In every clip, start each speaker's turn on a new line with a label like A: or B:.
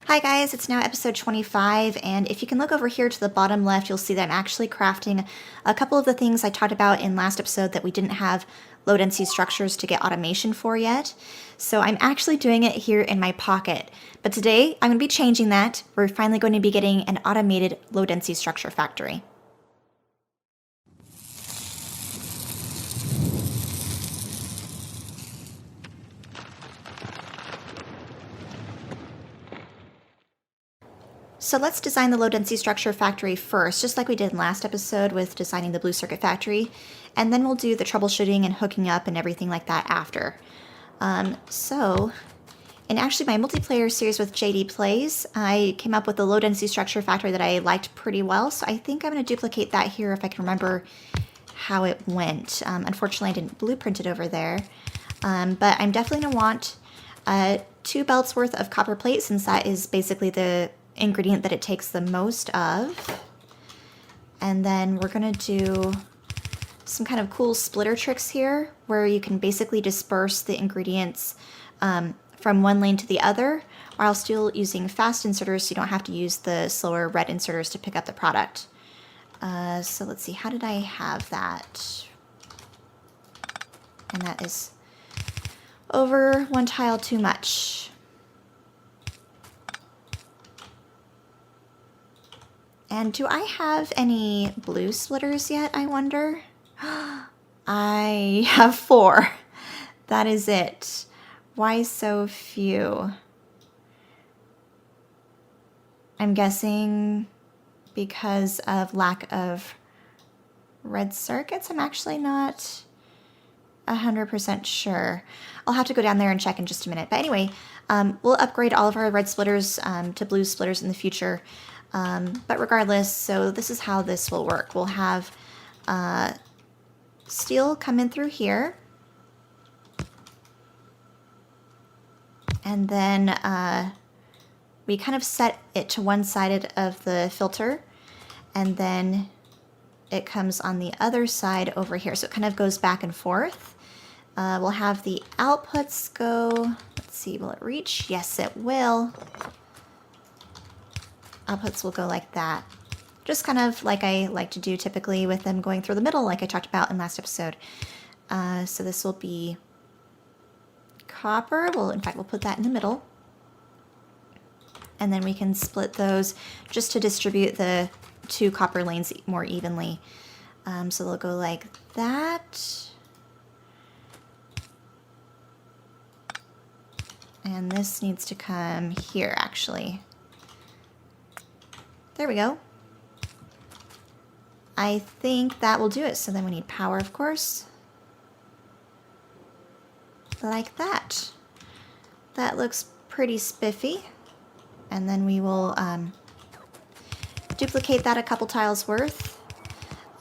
A: Hi guys, it's now episode 25, and if you can look over here to the bottom left, you'll see that I'm actually crafting a couple of the things I talked about in last episode that we didn't have low density structures to get automation for yet. So I'm actually doing it here in my pocket. But today I'm going to be changing that. We're finally going to be getting an automated low density structure factory. So let's design the low density structure factory first, just like we did in last episode with designing the blue circuit factory, and then we'll do the troubleshooting and hooking up and everything like that after. In actually my multiplayer series with JD Plays, I came up with a low density structure factory that I liked pretty well, so I think I'm going to duplicate that here if I can remember how it went. Unfortunately, I didn't blueprint it over there, but I'm definitely going to want 2 belts worth of copper plate, since that is basically the ingredient that it takes the most of. And then we're going to do some kind of cool splitter tricks here where you can basically disperse the ingredients from one lane to the other, while still using fast inserters so you don't have to use the slower red inserters to pick up the product. So let's see, how did I have that? And that is over 1 tile too much. And do I have any blue splitters yet, I wonder? I have 4. That is it. Why so few? I'm guessing because of lack of red circuits. I'm actually not 100% sure. I'll have to go down there and check in just a minute. But anyway, we'll upgrade all of our red splitters to blue splitters in the future. But regardless, so this is how this will work. We'll have steel come in through here. And then we kind of set it to one side of the filter. And then it comes on the other side over here. So it kind of goes back and forth. We'll have the outputs go, let's see, will it reach? Yes, it will. Outputs will go like that. Just kind of like I like to do typically with them going through the middle, like I talked about in last episode. So this will be copper. Well, in fact, we'll put that in the middle. And then we can split those just to distribute the 2 copper lanes more evenly. So they'll go like that. And this needs to come here, actually. There we go. I think that will do it. So then we need power, of course. Like that. That looks pretty spiffy. And then we will duplicate that a couple tiles worth.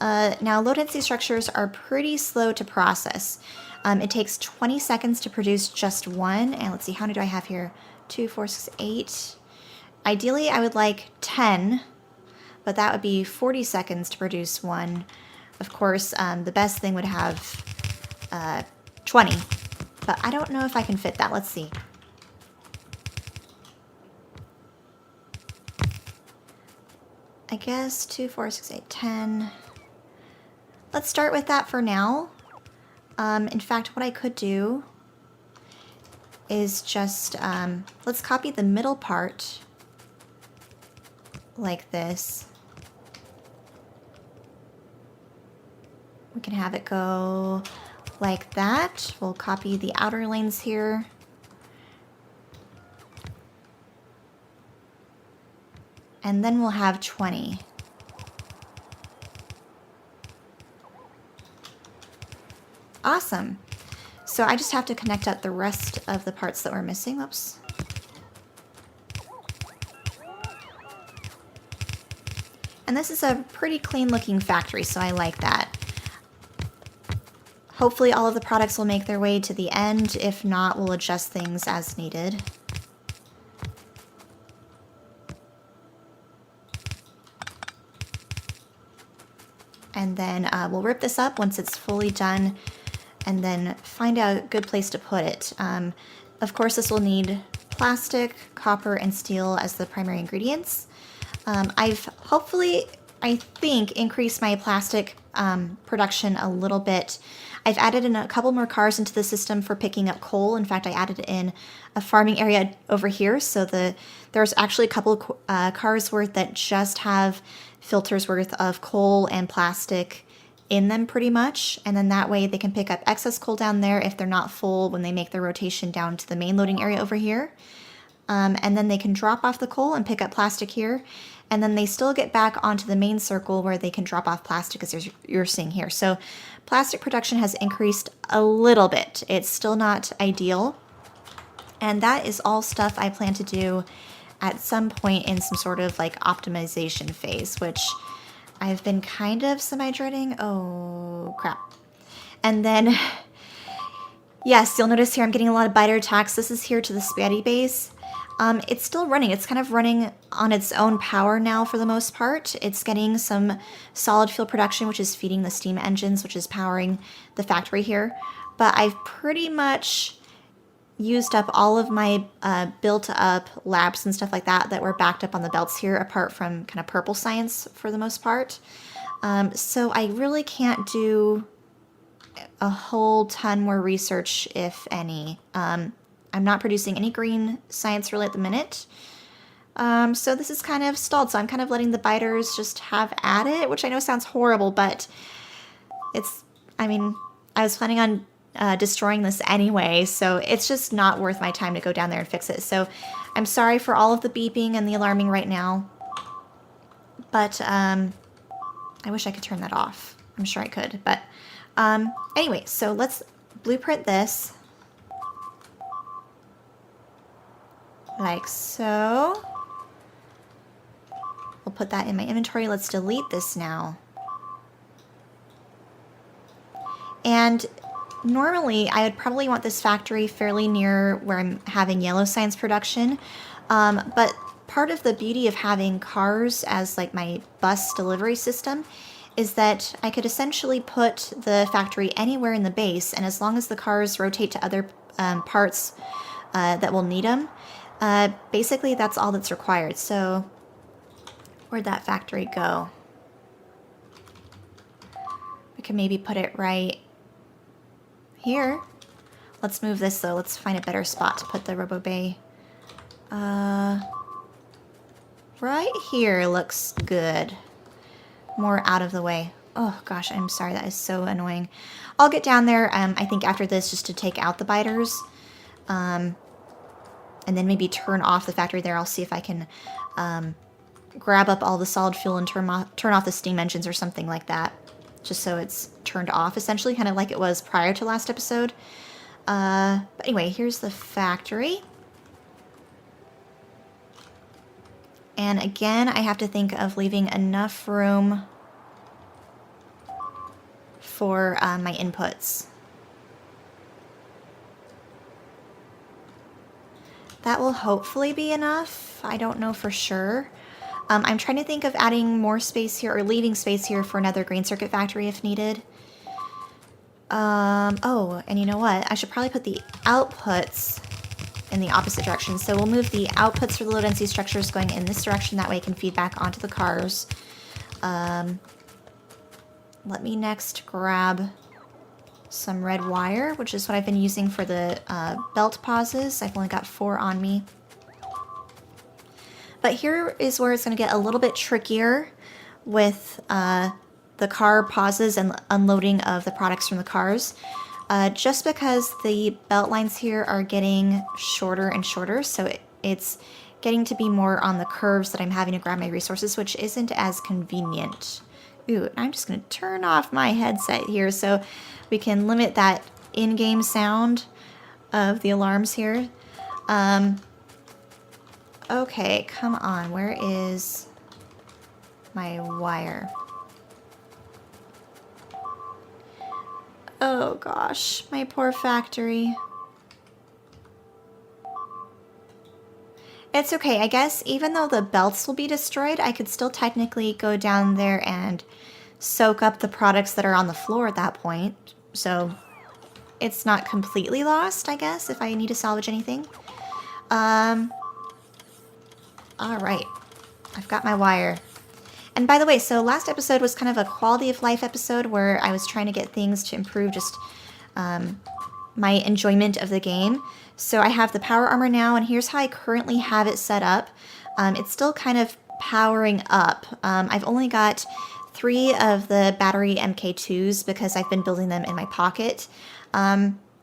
A: Now, low density structures are pretty slow to process. It takes 20 seconds to produce just one. And let's see, how many do I have here? 2, 4, 6, 8. Ideally, I would like 10, but that would be 40 seconds to produce one. Of course, the best thing would have 20, but I don't know if I can fit that. Let's see. I guess 2, 4, 6, 8, 10. Let's start with that for now. In fact, what I could do is just, let's copy the middle part like this. We can have it go like that. We'll copy the outer lanes here. And then we'll have 20. Awesome. So I just have to connect up the rest of the parts that we're missing. Oops. And this is a pretty clean looking factory, so I like that. Hopefully all of the products will make their way to the end. If not, we'll adjust things as needed. And then we'll rip this up once it's fully done and then find a good place to put it. Of course, this will need plastic, copper, and steel as the primary ingredients. I've hopefully, I think, increased my plastic production a little bit. I've added in a couple more cars into the system for picking up coal. In fact, I added in a farming area over here. So there's actually a couple cars worth that just have filters worth of coal and plastic in them pretty much. And then that way they can pick up excess coal down there if they're not full when they make their rotation down to the main loading area over here. And then they can drop off the coal and pick up plastic here. And then they still get back onto the main circle where they can drop off plastic as you're seeing here. So plastic production has increased a little bit. It's still not ideal. And that is all stuff I plan to do at some point in some sort of like optimization phase, which I've been kind of semi-dreading. Oh, crap. And then, yes, you'll notice here I'm getting a lot of biter attacks. This is here to the spaghetti base. It's still running. It's kind of running on its own power now for the most part. It's getting some solid fuel production, which is feeding the steam engines, which is powering the factory here. But I've pretty much used up all of my built up labs and stuff like that were backed up on the belts here, apart from kind of purple science for the most part. So I really can't do a whole ton more research, if any. I'm not producing any green science really at the minute. So this is kind of stalled. So I'm kind of letting the biters just have at it, which I know sounds horrible, but I was planning on destroying this anyway, so it's just not worth my time to go down there and fix it. So I'm sorry for all of the beeping and the alarming right now, but I wish I could turn that off. I'm sure I could, but anyway, so let's blueprint this. Like so. We'll put that in my inventory. Let's delete this now. And normally I would probably want this factory fairly near where I'm having yellow science production. But part of the beauty of having cars as like my bus delivery system is that I could essentially put the factory anywhere in the base, and as long as the cars rotate to other parts that will need them, basically that's all that's required. So where'd that factory go? We can maybe put it right here. Let's move this though. Let's find a better spot to put the Robo Bay. Right here looks good. More out of the way. Oh gosh, I'm sorry, that is so annoying. I'll get down there, I think after this, just to take out the biters. And then maybe turn off the factory there. I'll see if I can grab up all the solid fuel and turn off the steam engines or something like that. Just so it's turned off, essentially, kind of like it was prior to last episode. But anyway, here's the factory. And again, I have to think of leaving enough room for my inputs. That will hopefully be enough. I don't know for sure. I'm trying to think of adding more space here, or leaving space here for another green circuit factory if needed. Oh, and you know what? I should probably put the outputs in the opposite direction. So we'll move the outputs for the low density structures going in this direction. That way it can feed back onto the cars. Let me next grab some red wire, which is what I've been using for the belt pauses. I've only got 4 on me. But here is where it's going to get a little bit trickier with the car pauses and unloading of the products from the cars. Just because the belt lines here are getting shorter and shorter, so it's getting to be more on the curves that I'm having to grab my resources, which isn't as convenient. Ooh, I'm just going to turn off my headset here so we can limit that in-game sound of the alarms here. Okay, come on. Where is my wire? Oh gosh, my poor factory. It's okay, I guess even though the belts will be destroyed, I could still technically go down there and soak up the products that are on the floor at that point. So it's not completely lost, I guess, if I need to salvage anything. All right. I've got my wire. And by the way, so last episode was kind of a quality of life episode where I was trying to get things to improve just my enjoyment of the game. So I have the power armor now, and here's how I currently have it set up. It's still kind of powering up. I've only got 3 of the battery MK2s because I've been building them in my pocket.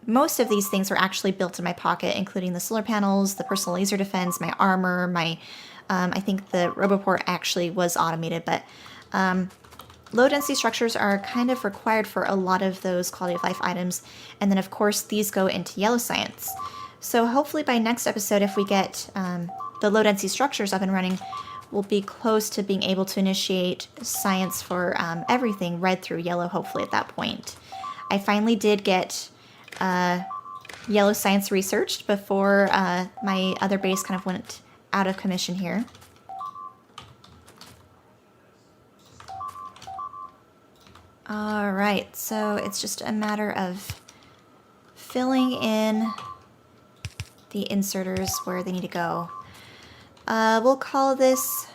A: Most of these things were actually built in my pocket, including the solar panels, the personal laser defense, my armor, my I think the Roboport actually was automated, but low density structures are kind of required for a lot of those quality of life items. And then of course these go into yellow science. So hopefully by next episode, if we get the low density structures up and running, we'll be close to being able to initiate science for everything red through yellow, hopefully at that point. I finally did get yellow science researched before my other base kind of went out of commission here. All right, so it's just a matter of filling in the inserters where they need to go. We'll call this...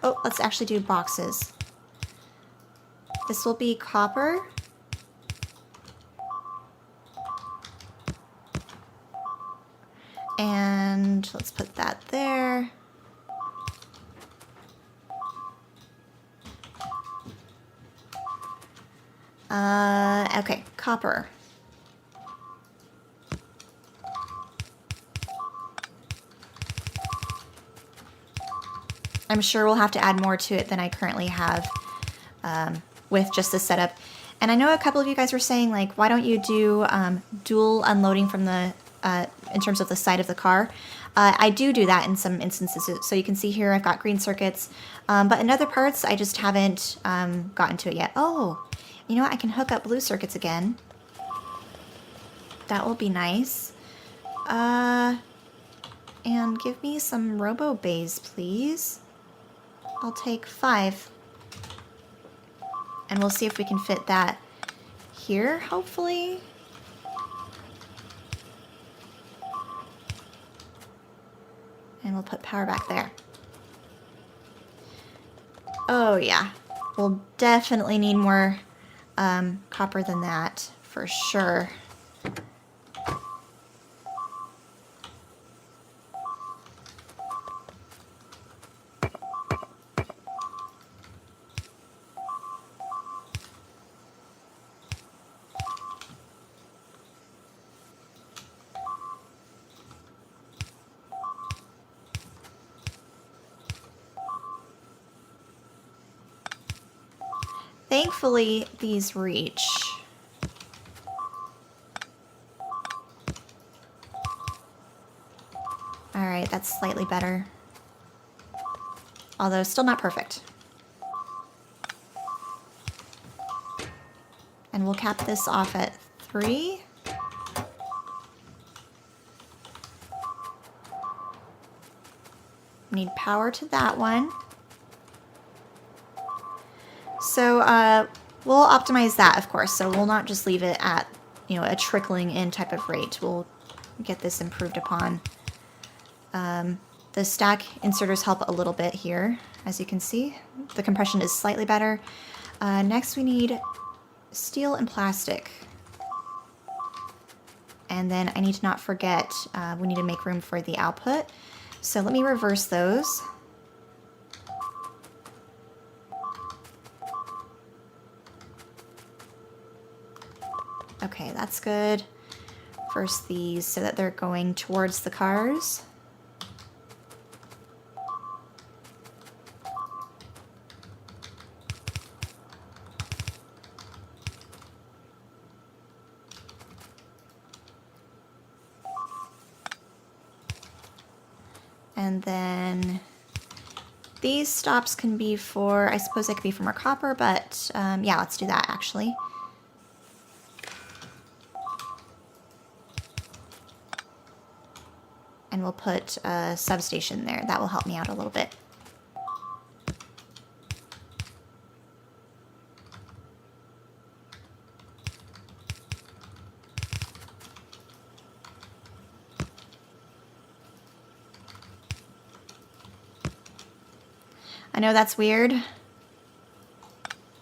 A: Oh, let's actually do boxes. This will be copper. And let's put that there. Okay, copper. I'm sure we'll have to add more to it than I currently have with just this setup. And I know a couple of you guys were saying, like, why don't you do dual unloading from the in terms of the side of the car. I do that in some instances. So you can see here I've got green circuits, but in other parts I just haven't gotten to it yet. Oh, you know what? I can hook up blue circuits again. That will be nice. And give me some robo bays, please. I'll take 5. And we'll see if we can fit that here, hopefully. And we'll put power back there. Oh yeah, we'll definitely need more copper than that, for sure. Thankfully, these reach. Alright, that's slightly better. Although still not perfect. And we'll cap this off at 3. Need power to that one. So we'll optimize that, of course. So we'll not just leave it at, you know, a trickling in type of rate. We'll get this improved upon. The stack inserters help a little bit here, as you can see. The compression is slightly better. Next we need steel and plastic. And then I need to not forget, we need to make room for the output. So let me reverse those. Okay, that's good. First these so that they're going towards the cars. And then these stops can be for, I suppose they could be for more copper, but yeah, let's do that actually. And we'll put a substation there. That will help me out a little bit. I know that's weird.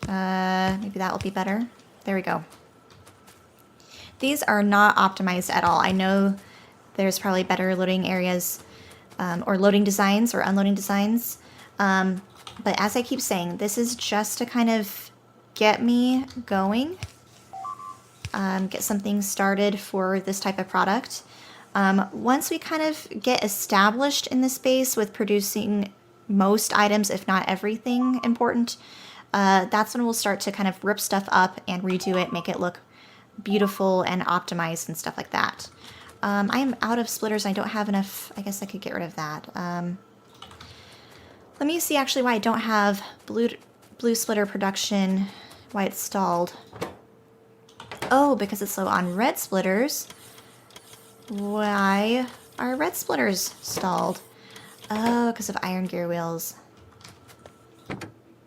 A: Maybe that will be better. There we go. These are not optimized at all. I know there's probably better loading areas or loading designs or unloading designs. But as I keep saying, this is just to kind of get me going, get something started for this type of product. Once we kind of get established in the space with producing most items, if not everything important, that's when we'll start to kind of rip stuff up and redo it, make it look beautiful and optimized and stuff like that. I am out of splitters. I don't have enough. I guess I could get rid of that. Let me see actually why I don't have blue splitter production, why it's stalled. Oh, because it's low on red splitters. Why are red splitters stalled? Oh, because of iron gear wheels.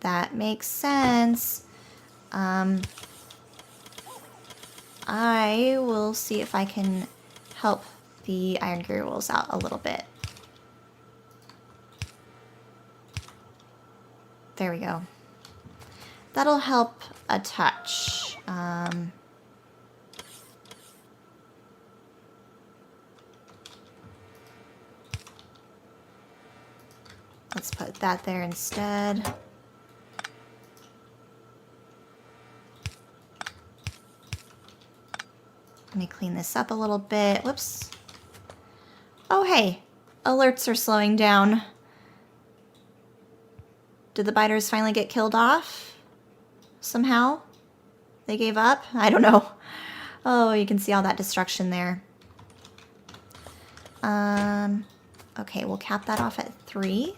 A: That makes sense. I will see if I can help the iron gear wheels out a little bit. There we go. That'll help a touch. Let's put that there instead. Let me clean this up a little bit. Whoops. Oh, hey. Alerts are slowing down. Did the biters finally get killed off? Somehow? They gave up? I don't know. Oh, you can see all that destruction there. Okay, we'll cap that off at 3.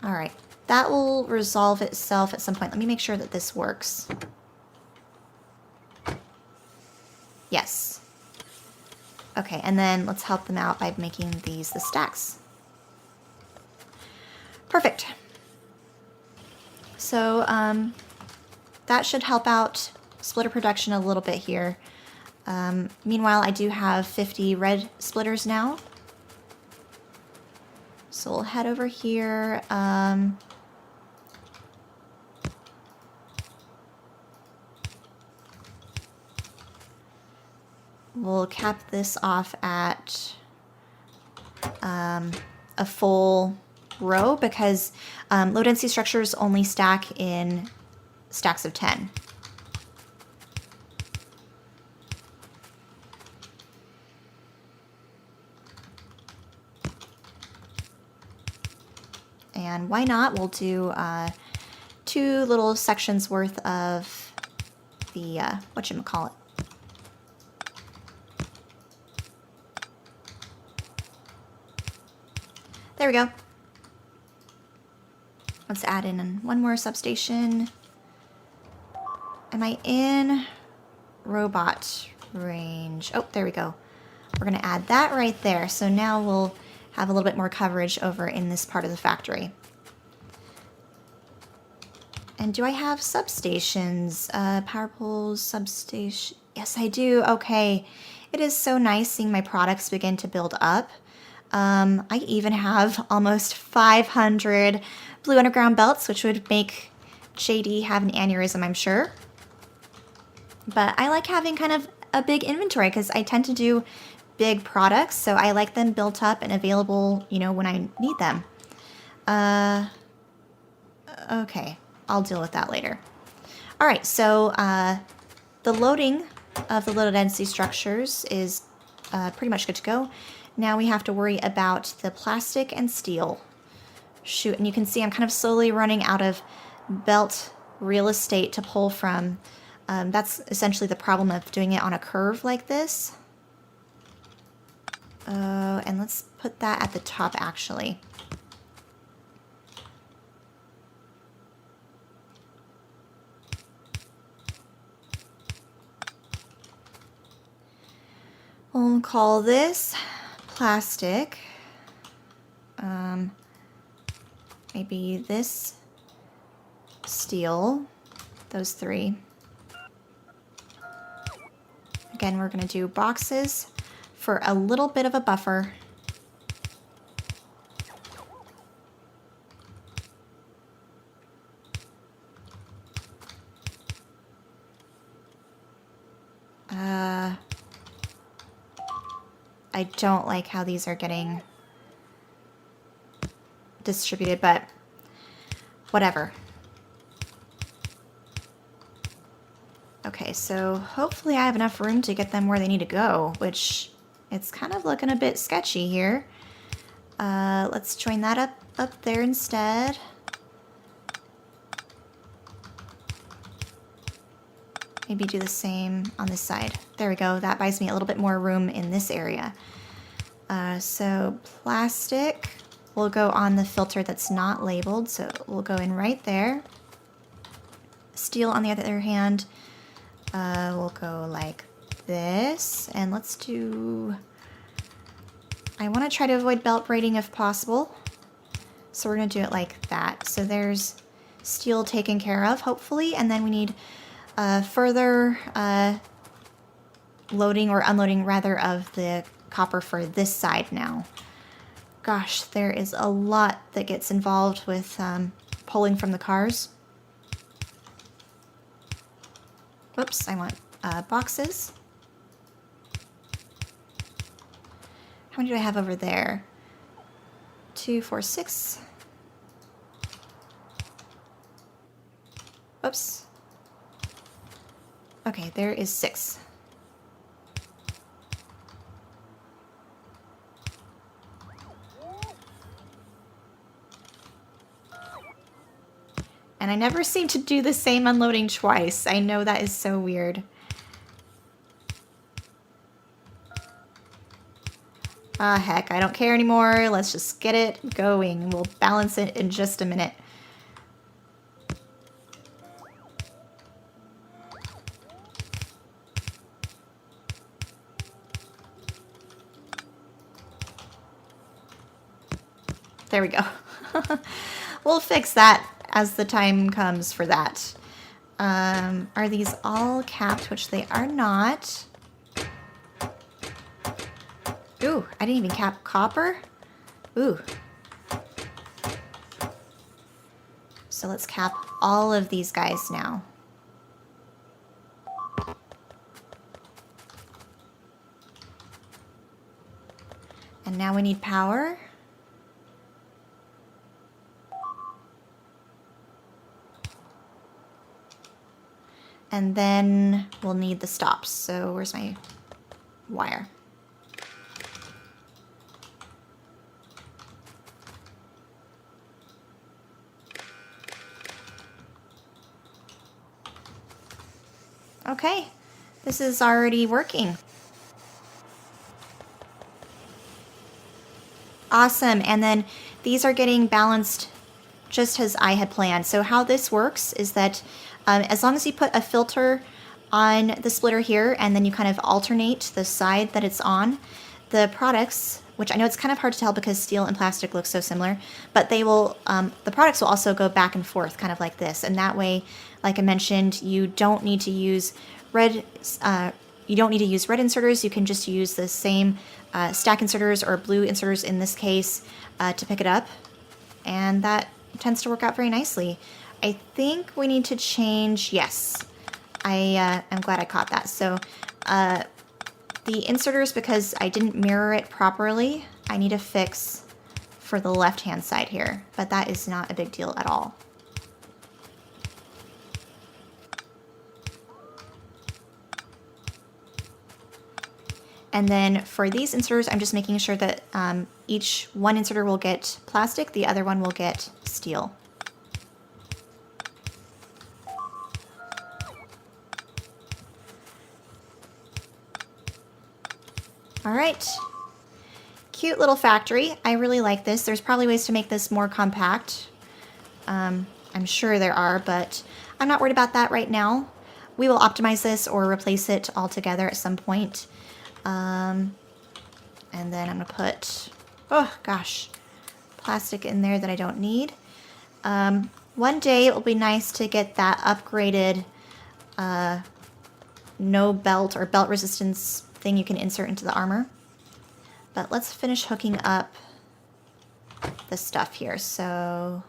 A: All right. That will resolve itself at some point. Let me make sure that this works. Yes. Okay, and then let's help them out by making these the stacks. Perfect. So that should help out splitter production a little bit here. Meanwhile, I do have 50 red splitters now. So we'll head over here. We'll cap this off at a full row because low density structures only stack in stacks of 10. And why not? We'll do 2 little sections worth of the, whatchamacallit. There we go. Let's add in one more substation. Am I in robot range? Oh, there we go. We're going to add that right there. So now we'll have a little bit more coverage over in this part of the factory. And do I have substations? Power poles, substation. Yes, I do. Okay. It is so nice seeing my products begin to build up. I even have almost 500 blue underground belts, which would make JD have an aneurysm, I'm sure. But I like having kind of a big inventory because I tend to do big products, so I like them built up and available, you know, when I need them. Okay, I'll deal with that later. All right, so the loading of the low density structures is pretty much good to go. Now we have to worry about the plastic and steel. Shoot, and you can see I'm kind of slowly running out of belt real estate to pull from. That's essentially the problem of doing it on a curve like this. And let's put that at the top, actually. We'll call this plastic. Maybe this steel, those 3. Again, we're going to do boxes for a little bit of a buffer. I don't like how these are getting distributed, but whatever. Okay, so hopefully I have enough room to get them where they need to go, which it's kind of looking a bit sketchy here. Let's join that up there instead. Maybe do the same on this side. There we go. That buys me a little bit more room in this area. So plastic will go on the filter that's not labeled, so we'll go in right there. Steel, on the other hand, will go like this. And let's do... I want to try to avoid belt braiding if possible. So we're going to do it like that. So there's steel taken care of, hopefully. And then we need further loading or unloading, rather, of the copper for this side now. Gosh, there is a lot that gets involved with pulling from the cars. Oops, I want boxes. How many do I have over there? 2, 4, 6. Oops. Okay, there is 6. And I never seem to do the same unloading twice. I know that is so weird. Ah, heck, I don't care anymore. Let's just get it going. We'll balance it in just a minute. There we go. We'll fix that as the time comes for that. Are these all capped? Which they are not. Ooh, I didn't even cap copper. Ooh. So let's cap all of these guys now. And now we need power. And then we'll need the stops. So where's my wire? Okay, this is already working. Awesome, and then these are getting balanced just as I had planned. So how this works is that as long as you put a filter on the splitter here and then you kind of alternate the side that it's on, the products, which I know it's kind of hard to tell because steel and plastic look so similar, but they will, the products will also go back and forth kind of like this. And that way, like I mentioned, you don't need to use red, inserters. You can just use the same stack inserters or blue inserters in this case to pick it up. And that tends to work out very nicely. I think we need to change, yes, I'm glad I caught that. So the inserters, because I didn't mirror it properly, I need to fix for the left-hand side here, but that is not a big deal at all. And then for these inserters, I'm just making sure that each one inserter will get plastic, the other one will get steel. All right, cute little factory. I really like this. There's probably ways to make this more compact. I'm sure there are, but I'm not worried about that right now. We will optimize this or replace it altogether at some point. And then I'm gonna put, oh gosh, plastic in there that I don't need. One day it will be nice to get that upgraded no belt or belt resistance thing you can insert into the armor. But let's finish hooking up the stuff here. So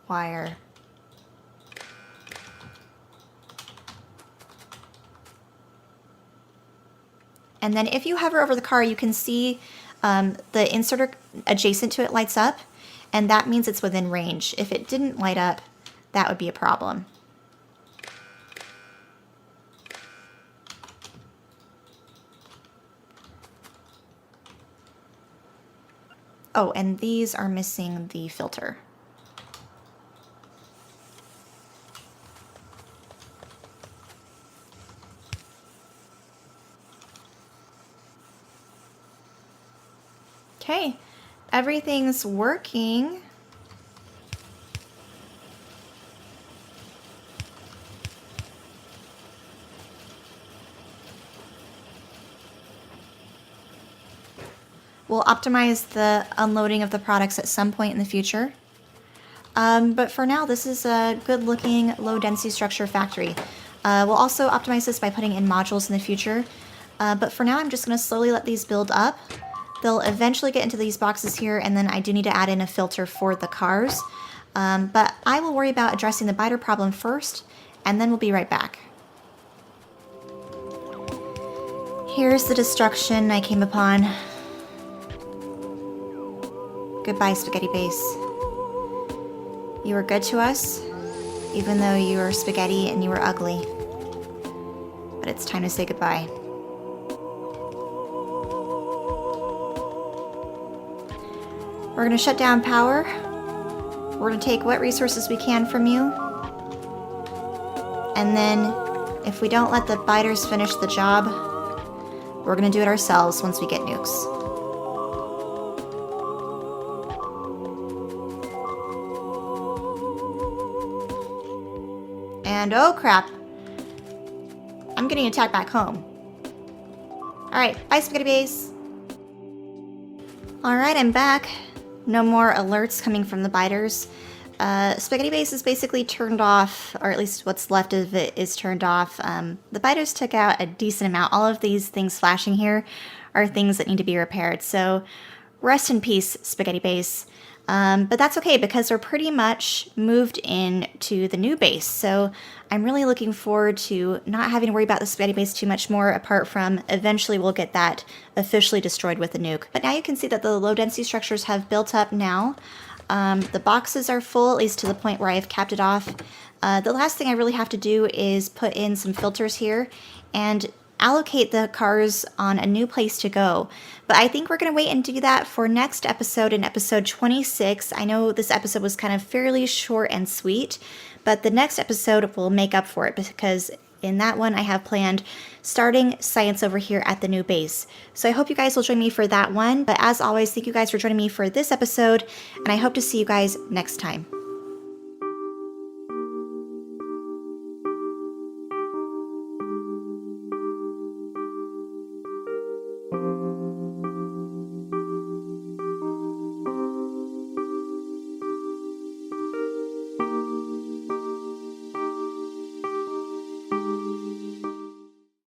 A: wire. And then if you hover over the car, you can see the inserter adjacent to it lights up, and that means it's within range. If it didn't light up, that would be a problem. Oh, and these are missing the filter. Okay, everything's working. We'll optimize the unloading of the products at some point in the future. But for now, this is a good looking low density structure factory. We'll also optimize this by putting in modules in the future. But for now, I'm just going to slowly let these build up. They'll eventually get into these boxes here, and then I do need to add in a filter for the cars. But I will worry about addressing the biter problem first, and then we'll be right back. Here's the destruction I came upon. Goodbye, Spaghetti Base. You were good to us, even though you were spaghetti and you were ugly. But it's time to say goodbye. We're gonna shut down power. We're gonna take what resources we can from you. And then, if we don't let the biters finish the job, we're gonna do it ourselves once we get nukes. And oh crap, I'm getting attacked back home. Alright, bye Spaghetti Base. Alright, I'm back. No more alerts coming from the biters. Spaghetti Base is basically turned off, or at least what's left of it is turned off. The biters took out a decent amount. All of these things flashing here are things that need to be repaired. So rest in peace, Spaghetti Base. But that's okay because we're pretty much moved in to the new base. So I'm really looking forward to not having to worry about the Spaghetti Base too much more, apart from eventually we'll get that officially destroyed with the nuke. But now you can see that the low density structures have built up now. The boxes are full, at least to the point where I've capped it off. The last thing I really have to do is put in some filters here and allocate the cars on a new place to go. But I think we're going to wait and do that for next episode, in episode 26. I know this episode was kind of fairly short and sweet, but the next episode will make up for it because in that one I have planned starting science over here at the new base. So I hope you guys will join me for that one. But as always, thank you guys for joining me for this episode, and I hope to see you guys next time.